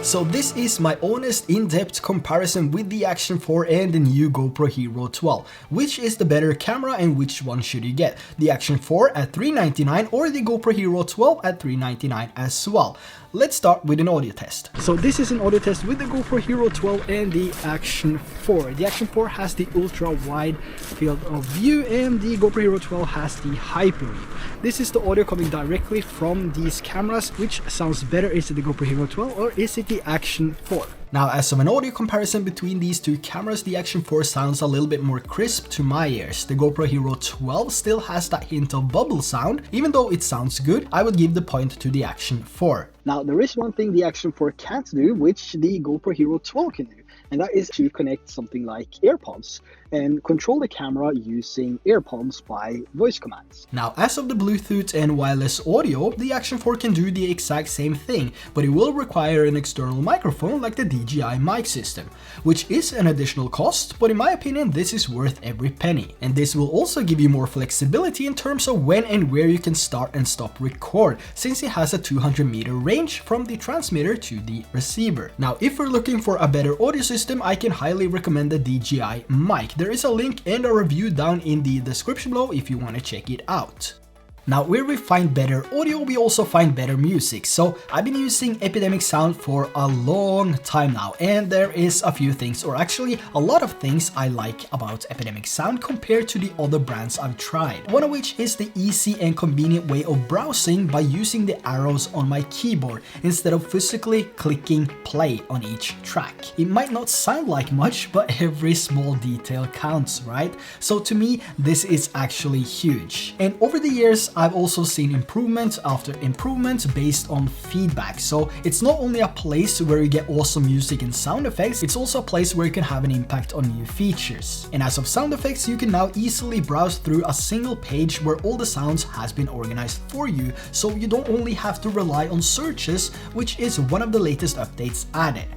So this is my honest in-depth comparison with the Action 4 and the new GoPro Hero 12. Which is the better camera and which one should you get? The Action 4 at $399 or the GoPro Hero 12 at $399 as well? Let's start with an audio test. So this is an audio test with the GoPro Hero 12 and the Action 4. The Action 4 has the ultra wide field of view and the GoPro Hero 12 has the hyper view. This is the audio coming directly from these cameras. Which sounds better? Is it the GoPro Hero 12 or is it the Action 4? Now, as of an audio comparison between these two cameras, the Action 4 sounds a little bit more crisp to my ears. The GoPro Hero 12 still has that hint of bubble sound. Even though it sounds good, I would give the point to the Action 4. Now, there is one thing the Action 4 can't do, which the GoPro Hero 12 can do. And that is to connect something like AirPods and control the camera using AirPods by voice commands. Now, as of the Bluetooth and wireless audio, the Action 4 can do the exact same thing, but it will require an external microphone like the DJI mic system, which is an additional cost, but in my opinion, this is worth every penny. And this will also give you more flexibility in terms of when and where you can start and stop record, since it has a 200-meter range from the transmitter to the receiver. Now, if we're looking for a better audio system, I can highly recommend the DJI mic. There is a link and a review down in the description below if you want to check it out. Now, where we find better audio, we also find better music. So I've been using Epidemic Sound for a long time now, and there is a few things, or actually a lot of things I like about Epidemic Sound compared to the other brands I've tried. One of which is the easy and convenient way of browsing by using the arrows on my keyboard instead of physically clicking play on each track. It might not sound like much, but every small detail counts, right? So to me, this is actually huge. And over the years, I've also seen improvement after improvement based on feedback. So it's not only a place where you get awesome music and sound effects, it's also a place where you can have an impact on new features. And as of sound effects, you can now easily browse through a single page where all the sounds has been organized for you, so you don't only have to rely on searches, which is one of the latest updates added.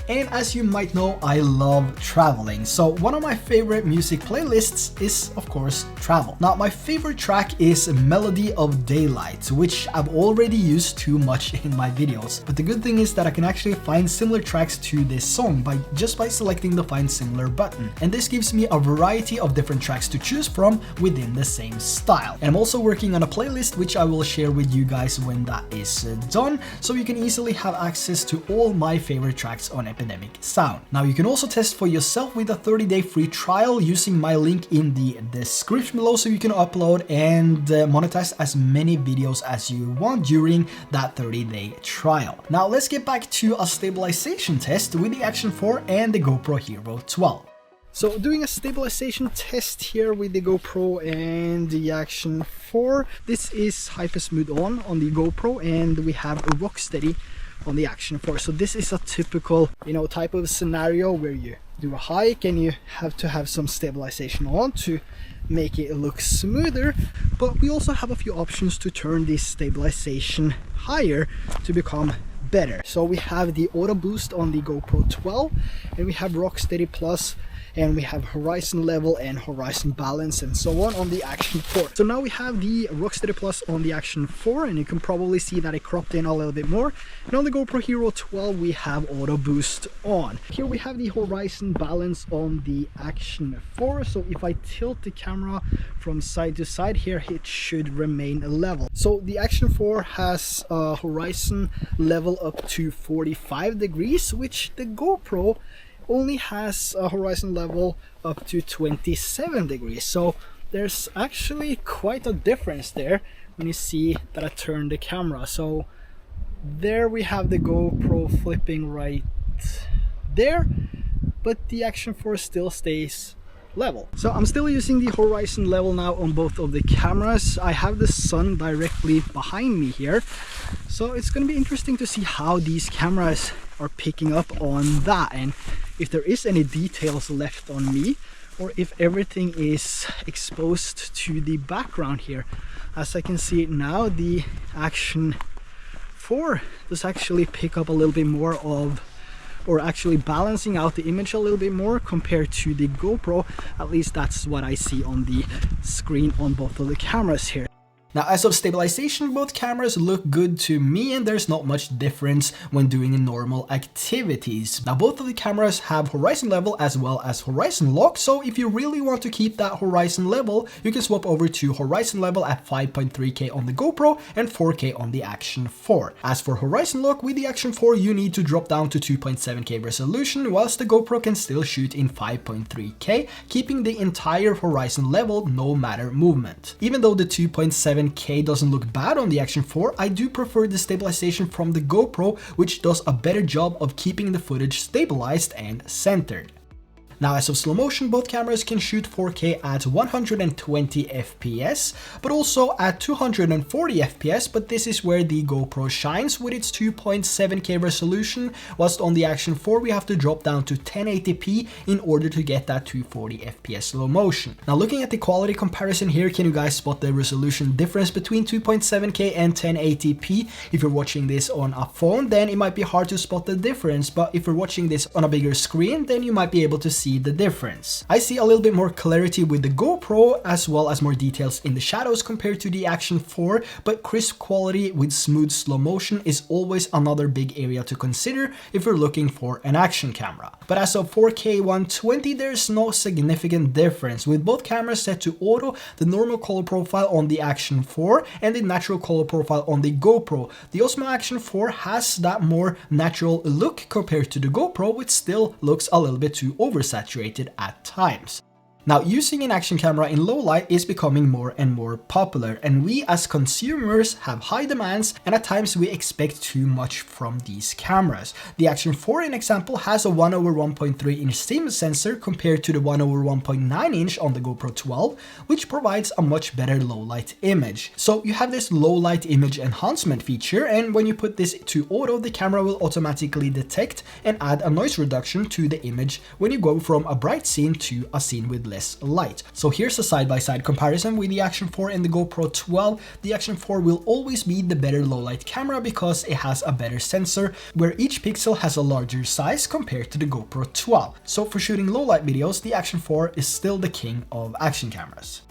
And as you might know, I love traveling. So one of my favorite music playlists is, of course, travel. Now, my favorite track is Melody of Daylight, which I've already used too much in my videos. But the good thing is that I can actually find similar tracks to this song by selecting the Find Similar button. And this gives me a variety of different tracks to choose from within the same style. And I'm also working on a playlist which I will share with you guys when that is done, so you can easily have access to all my favorite tracks on Epidemic Sound. Now, you can also test for yourself with a 30-day free trial using my link in the description below, so you can upload and monetize as many videos as you want during that 30-day trial. Now, let's get back to a stabilization test with the Action 4 and the GoPro Hero 12. So doing a stabilization test here with the GoPro and the Action 4. This is Hyper Smooth on the GoPro, and we have a Rocksteady on the Action 4. So this is a typical, type of scenario where you do a hike and you have to have some stabilization on to make it look smoother. But we also have a few options to turn this stabilization higher to become better. So we have the auto boost on the GoPro 12, and we have Rocksteady Plus, and we have horizon level and horizon balance and so on the Action 4. So now we have the Rocksteady Plus on the Action 4, and you can probably see that it cropped in a little bit more. And on the GoPro Hero 12 we have auto boost on. Here we have the horizon balance on the Action 4, so if I tilt the camera from side to side here, it should remain level. So the Action 4 has a horizon level up to 45 degrees, which the GoPro only has a horizon level up to 27 degrees. So there's actually quite a difference there when you see that I turn the camera. So there we have the GoPro flipping right there, but the Action 4 still stays level. So I'm still using the horizon level now on both of the cameras. I have the sun directly behind me here, so it's going to be interesting to see how these cameras are picking up on that, and if there is any details left on me, or if everything is exposed to the background here. As I can see it now, the Action 4 does actually pick up a little bit more of, or actually balancing out the image a little bit more compared to the GoPro. At least that's what I see on the screen on both of the cameras here. Now, as of stabilization, both cameras look good to me, and there's not much difference when doing normal activities. Now, both of the cameras have horizon level as well as horizon lock, so if you really want to keep that horizon level, you can swap over to horizon level at 5.3K on the GoPro and 4K on the Action 4. As for horizon lock, with the Action 4, you need to drop down to 2.7K resolution, whilst the GoPro can still shoot in 5.3K, keeping the entire horizon level no matter movement. Even though the 2.7K doesn't look bad on the Action 4, I do prefer the stabilization from the GoPro, which does a better job of keeping the footage stabilized and centered. Now, as of slow motion, both cameras can shoot 4K at 120 FPS, but also at 240 FPS, but this is where the GoPro shines with its 2.7K resolution, whilst on the Action 4 we have to drop down to 1080p in order to get that 240 FPS slow motion. Now, looking at the quality comparison here, can you guys spot the resolution difference between 2.7K and 1080p? If you're watching this on a phone, then it might be hard to spot the difference, but if you're watching this on a bigger screen, then you might be able to see the difference. I see a little bit more clarity with the GoPro, as well as more details in the shadows compared to the Action 4, but crisp quality with smooth slow motion is always another big area to consider if you're looking for an action camera. But as of 4K 120, there's no significant difference, with both cameras set to auto, the normal color profile on the Action 4 and the natural color profile on the GoPro. The Osmo Action 4 has that more natural look compared to the GoPro, which still looks a little bit too oversaturated at times. Now, using an action camera in low light is becoming more and more popular, and we as consumers have high demands, and at times we expect too much from these cameras. The Action 4, in example, has a 1/1.3 inch CMOS sensor compared to the 1/1.9 inch on the GoPro 12, which provides a much better low light image. So you have this low light image enhancement feature, and when you put this to auto, the camera will automatically detect and add a noise reduction to the image when you go from a bright scene to a scene with less light. So here's a side-by-side comparison with the Action 4 and the GoPro 12. The Action 4 will always be the better low light camera because it has a better sensor, where each pixel has a larger size compared to the GoPro 12. So for shooting low light videos, the Action 4 is still the king of action cameras.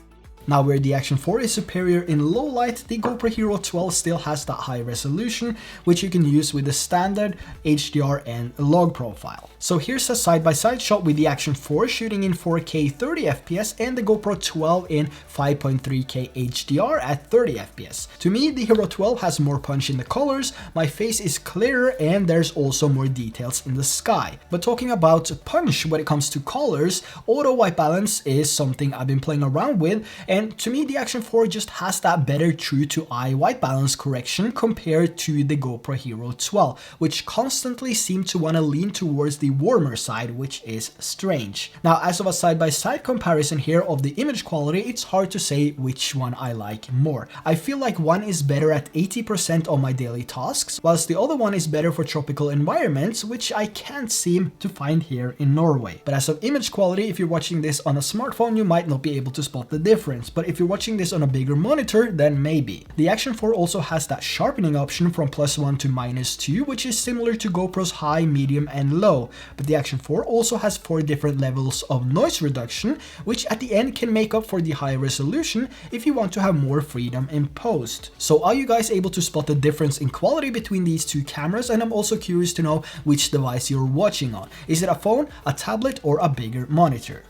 Now, where the Action 4 is superior in low light, the GoPro Hero 12 still has that high resolution, which you can use with the standard HDR and log profile. So here's a side-by-side shot with the Action 4 shooting in 4K 30 FPS and the GoPro 12 in 5.3K HDR at 30 FPS. To me, the Hero 12 has more punch in the colors, my face is clearer, and there's also more details in the sky. But talking about punch when it comes to colors, auto white balance is something I've been playing around with, and to me the Action 4 just has that better true to eye white balance correction compared to the GoPro Hero 12, which constantly seem to want to lean towards the warmer side, which is strange. Now, as of a side-by-side comparison here of the image quality, it's hard to say which one I like more. I feel like one is better at 80% of my daily tasks, whilst the other one is better for tropical environments, which I can't seem to find here in Norway. But as of image quality, if you're watching this on a smartphone, you might not be able to spot the difference, but if you're watching this on a bigger monitor, then maybe. The Action 4 also has that sharpening option from +1 to -2, which is similar to GoPro's high, medium, and low. But the Action 4 also has 4 different levels of noise reduction, which at the end can make up for the high resolution if you want to have more freedom in post. So are you guys able to spot the difference in quality between these two cameras? And I'm also curious to know which device you're watching on. Is it a phone, a tablet, or a bigger monitor?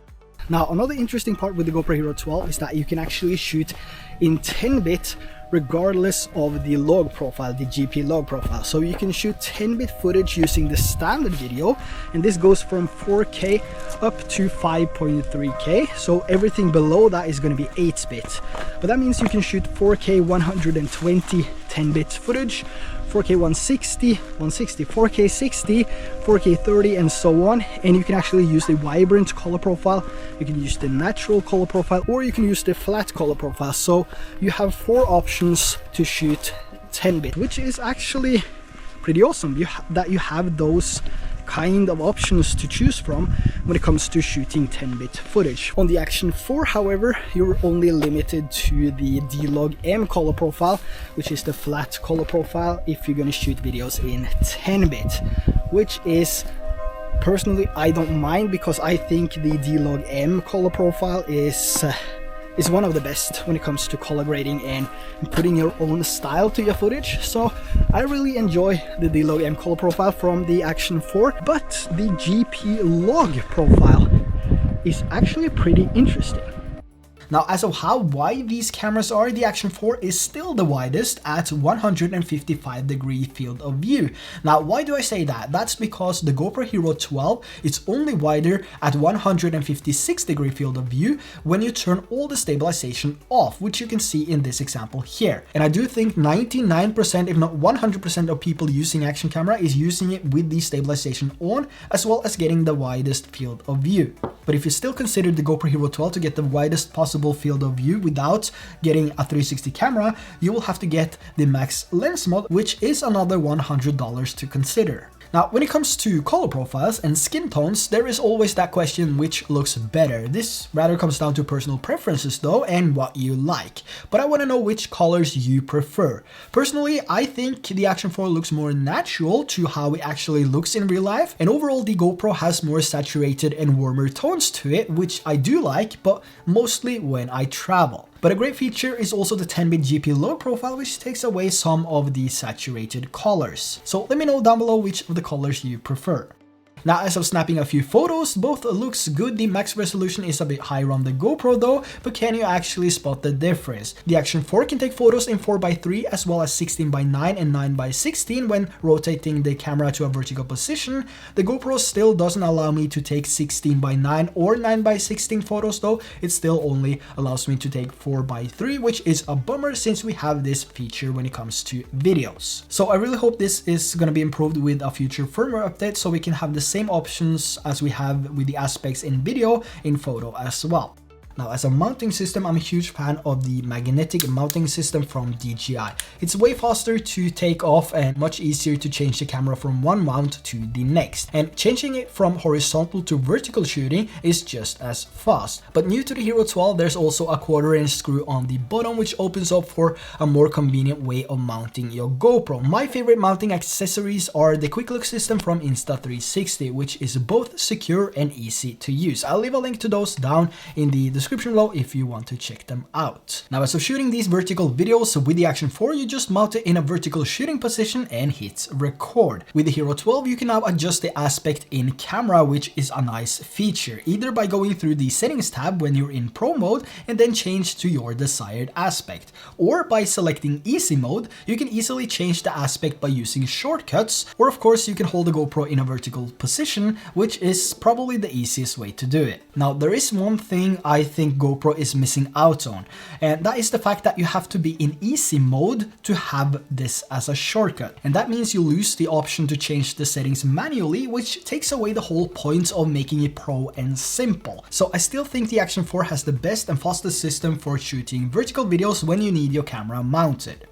Now, another interesting part with the GoPro Hero 12 is that you can actually shoot in 10-bit regardless of the log profile, the GP log profile. So you can shoot 10-bit footage using the standard video, and this goes from 4K up to 5.3K. So everything below that is going to be 8-bit. But that means you can shoot 4K 120 10-bit footage, 4K 160, 4K 60, 4K 30, and so on. And you can actually use the vibrant color profile, you can use the natural color profile, or you can use the flat color profile. So you have 4 options to shoot 10-bit, which is actually pretty awesome that you have those kind of options to choose from when it comes to shooting 10-bit footage. On the Action 4, however, you're only limited to the D-Log M color profile, which is the flat color profile if you're going to shoot videos in 10-bit, which is, personally, I don't mind, because I think the D-Log M color profile is is one of the best when it comes to collaborating and putting your own style to your footage. So I really enjoy the D-Log M color profile from the Action 4, but the GP Log profile is actually pretty interesting. Now, as of how wide these cameras are, the Action 4 is still the widest at 155-degree field of view. Now, why do I say that? That's because the GoPro Hero 12 is only wider at 156-degree field of view when you turn all the stabilization off, which you can see in this example here. And I do think 99%, if not 100% of people using action camera is using it with the stabilization on, as well as getting the widest field of view. But if you still consider the GoPro Hero 12 to get the widest possible field of view without getting a 360 camera, you will have to get the max lens mod, which is another $100 to consider. Now, when it comes to color profiles and skin tones, there is always that question which looks better. This rather comes down to personal preferences though, and what you like. But I want to know which colors you prefer. Personally, I think the Action 4 looks more natural to how it actually looks in real life, and overall the GoPro has more saturated and warmer tones to it, which I do like, but mostly when I travel. But a great feature is also the 10-bit GP load profile, which takes away some of the saturated colors. So let me know down below which of the colors you prefer. Now, as of snapping a few photos, both looks good. The max resolution is a bit higher on the GoPro though, but can you actually spot the difference? The Action 4 can take photos in 4:3 as well as 16:9 and 9:16 when rotating the camera to a vertical position. The GoPro still doesn't allow me to take 16:9 or 9:16 photos though. It still only allows me to take 4:3, which is a bummer since we have this feature when it comes to videos. So I really hope this is going to be improved with a future firmware update so we can have the same options as we have with the aspects in video in photo as well. Now, as a mounting system, I'm a huge fan of the magnetic mounting system from DJI. It's way faster to take off and much easier to change the camera from one mount to the next. And changing it from horizontal to vertical shooting is just as fast. But new to the Hero 12, there's also a 1/4" screw on the bottom, which opens up for a more convenient way of mounting your GoPro. My favorite mounting accessories are the Quick Look system from Insta360, which is both secure and easy to use. I'll leave a link to those down in the description below if you want to check them out. Now, as of shooting these vertical videos with the Action 4, you just mount it in a vertical shooting position and hit record. With the Hero 12, you can now adjust the aspect in camera, which is a nice feature, either by going through the settings tab when you're in Pro mode and then change to your desired aspect, or by selecting easy mode, you can easily change the aspect by using shortcuts, or of course you can hold the GoPro in a vertical position, which is probably the easiest way to do it. Now, there is one thing I think GoPro is missing out on, and that is the fact that you have to be in easy mode to have this as a shortcut, and that means you lose the option to change the settings manually, which takes away the whole point of making it pro and simple. So I still think the Action 4 has the best and fastest system for shooting vertical videos when you need your camera mounted.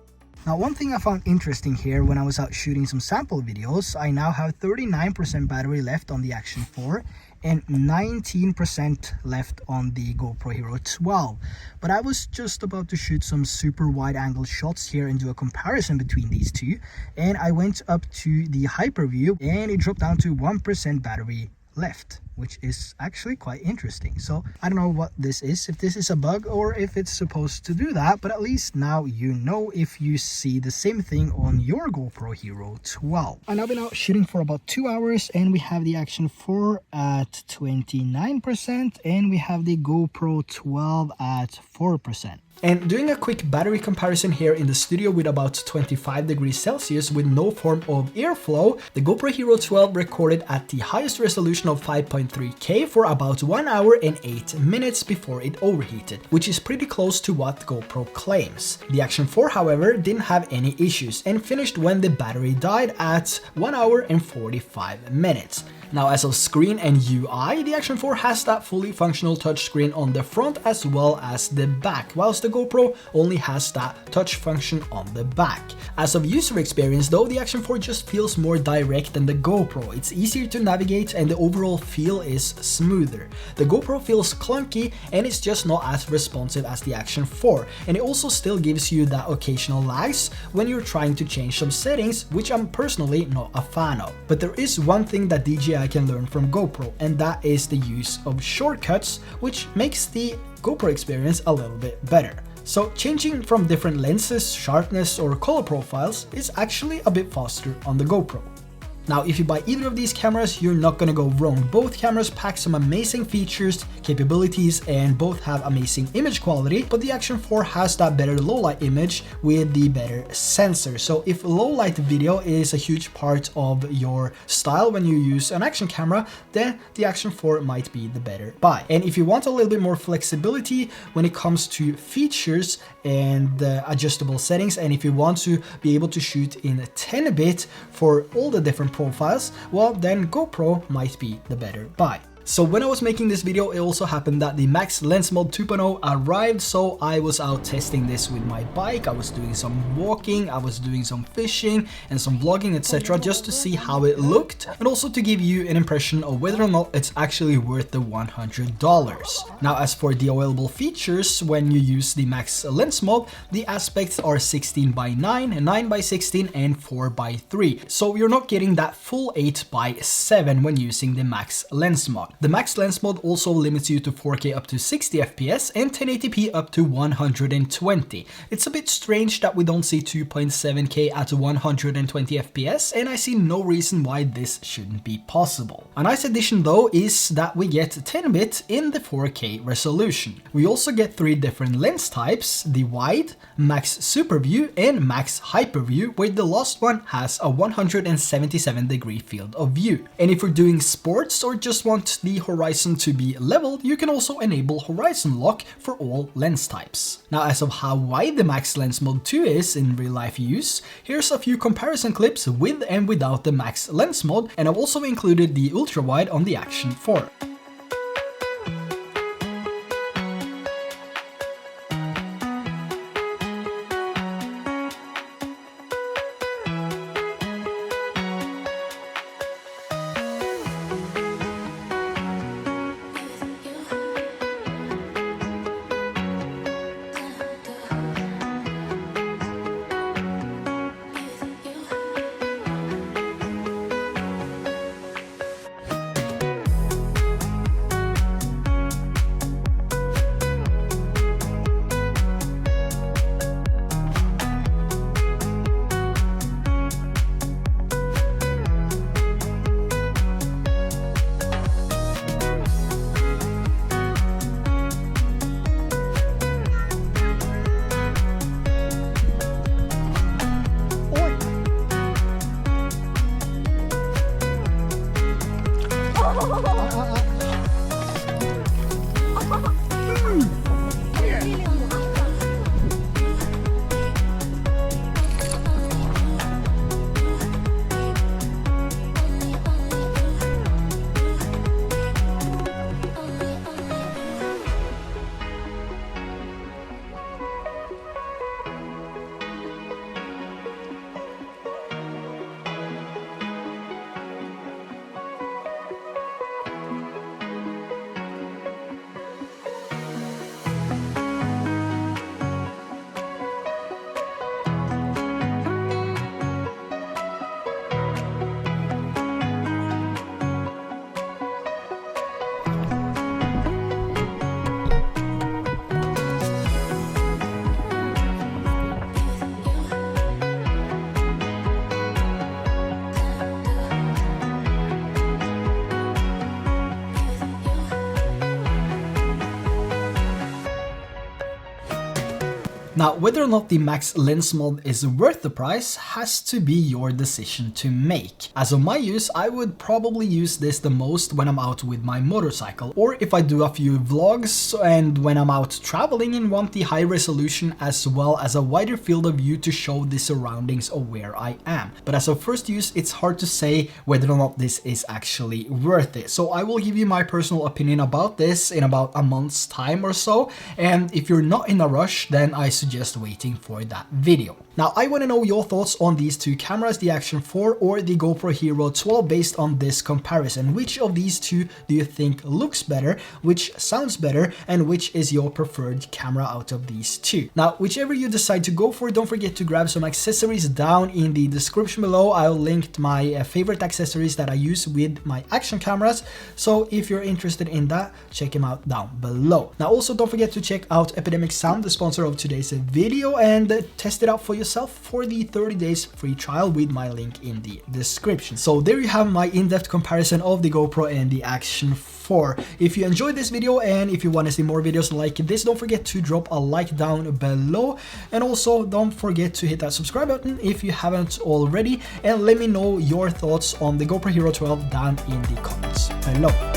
Now, one thing I found interesting here when I was out shooting some sample videos, I now have 39% battery left on the Action 4 and 19% left on the GoPro Hero 12. But I was just about to shoot some super wide angle shots here and do a comparison between these two, and I went up to the hyper view and it dropped down to 1% battery left, which is actually quite interesting. So I don't know what this is, if this is a bug or if it's supposed to do that, but at least now you know if you see the same thing on your GoPro Hero 12. I've now been out shooting for about 2 hours and we have the Action 4 at 29% and we have the GoPro 12 at 4%. And doing a quick battery comparison here in the studio with about 25 degrees Celsius with no form of airflow, the GoPro Hero 12 recorded at the highest resolution of 5.3K for about 1 hour and 8 minutes before it overheated, which is pretty close to what GoPro claims. The Action 4, however, didn't have any issues and finished when the battery died at 1 hour and 45 minutes. Now, as of screen and UI, the Action 4 has that fully functional touchscreen on the front as well as the back, whilst the GoPro only has that touch function on the back. As of user experience though, the Action 4 just feels more direct than the GoPro. It's easier to navigate and the overall feel is smoother. The GoPro feels clunky and it's just not as responsive as the Action 4, and it also still gives you that occasional lags when you're trying to change some settings, which I'm personally not a fan of. But there is one thing that DJI DJI can learn from GoPro, and that is the use of shortcuts, which makes the GoPro experience a little bit better. So changing from different lenses, sharpness or color profiles is actually a bit faster on the GoPro. Now, if you buy either of these cameras, you're not gonna go wrong. Both cameras pack some amazing features, capabilities, and both have amazing image quality, but the Action 4 has that better low light image with the better sensor. So if low light video is a huge part of your style when you use an action camera, then the Action 4 might be the better buy. And if you want a little bit more flexibility when it comes to features and adjustable settings, and if you want to be able to shoot in 10-bit for all the different profiles, well, then GoPro might be the better buy. So when I was making this video, it also happened that the Max Lens Mod 2.0 arrived, so I was out testing this with my bike. I was doing some walking, I was doing some fishing and some vlogging, etc., just to see how it looked and also to give you an impression of whether or not it's actually worth the $100. Now, as for the available features, when you use the Max Lens Mod, the aspects are 16:9, 9:16 and 4:3, so you're not getting that full 8:7 when using the Max Lens Mod. The Max Lens Mod also limits you to 4K up to 60 FPS and 1080p up to 120. It's a bit strange that we don't see 2.7K at 120 FPS, and I see no reason why this shouldn't be possible. A nice addition though is that we get 10-bit in the 4K resolution. We also get 3 different lens types: the wide, max super view and max hyper view, where the last one has a 177-degree field of view. And if you're doing sports or just want the horizon to be leveled, you can also enable horizon lock for all lens types. Now, as of how wide the Max Lens Mod 2 is in real life use, here's a few comparison clips with and without the Max Lens Mod, and I've also included the ultra wide on the Action 4. Now, whether or not the Max Lens Mod is worth the price has to be your decision to make. As of my use, I would probably use this the most when I'm out with my motorcycle, or if I do a few vlogs and when I'm out traveling and want the high resolution as well as a wider field of view to show the surroundings of where I am. But as of first use, it's hard to say whether or not this is actually worth it. So I will give you my personal opinion about this in about a month's time or so, and if you're not in a rush, then I suggest waiting for that video. Now, I want to know your thoughts on these two cameras, the Action 4 or the GoPro Hero 12, based on this comparison. Which of these two do you think looks better, which sounds better, and which is your preferred camera out of these two? Now, whichever you decide to go for, don't forget to grab some accessories down in the description below. I'll link my favorite accessories that I use with my action cameras, so if you're interested in that, check them out down below. Now, also don't forget to check out Epidemic Sound, the sponsor of today's video, and test it out for yourself for the 30 days free trial with my link in the description. So there you have my in-depth comparison of the GoPro and the Action 4. If you enjoyed this video and if you want to see more videos like this, don't forget to drop a like down below, and also don't forget to hit that subscribe button if you haven't already, and let me know your thoughts on the GoPro Hero 12 down in the comments below.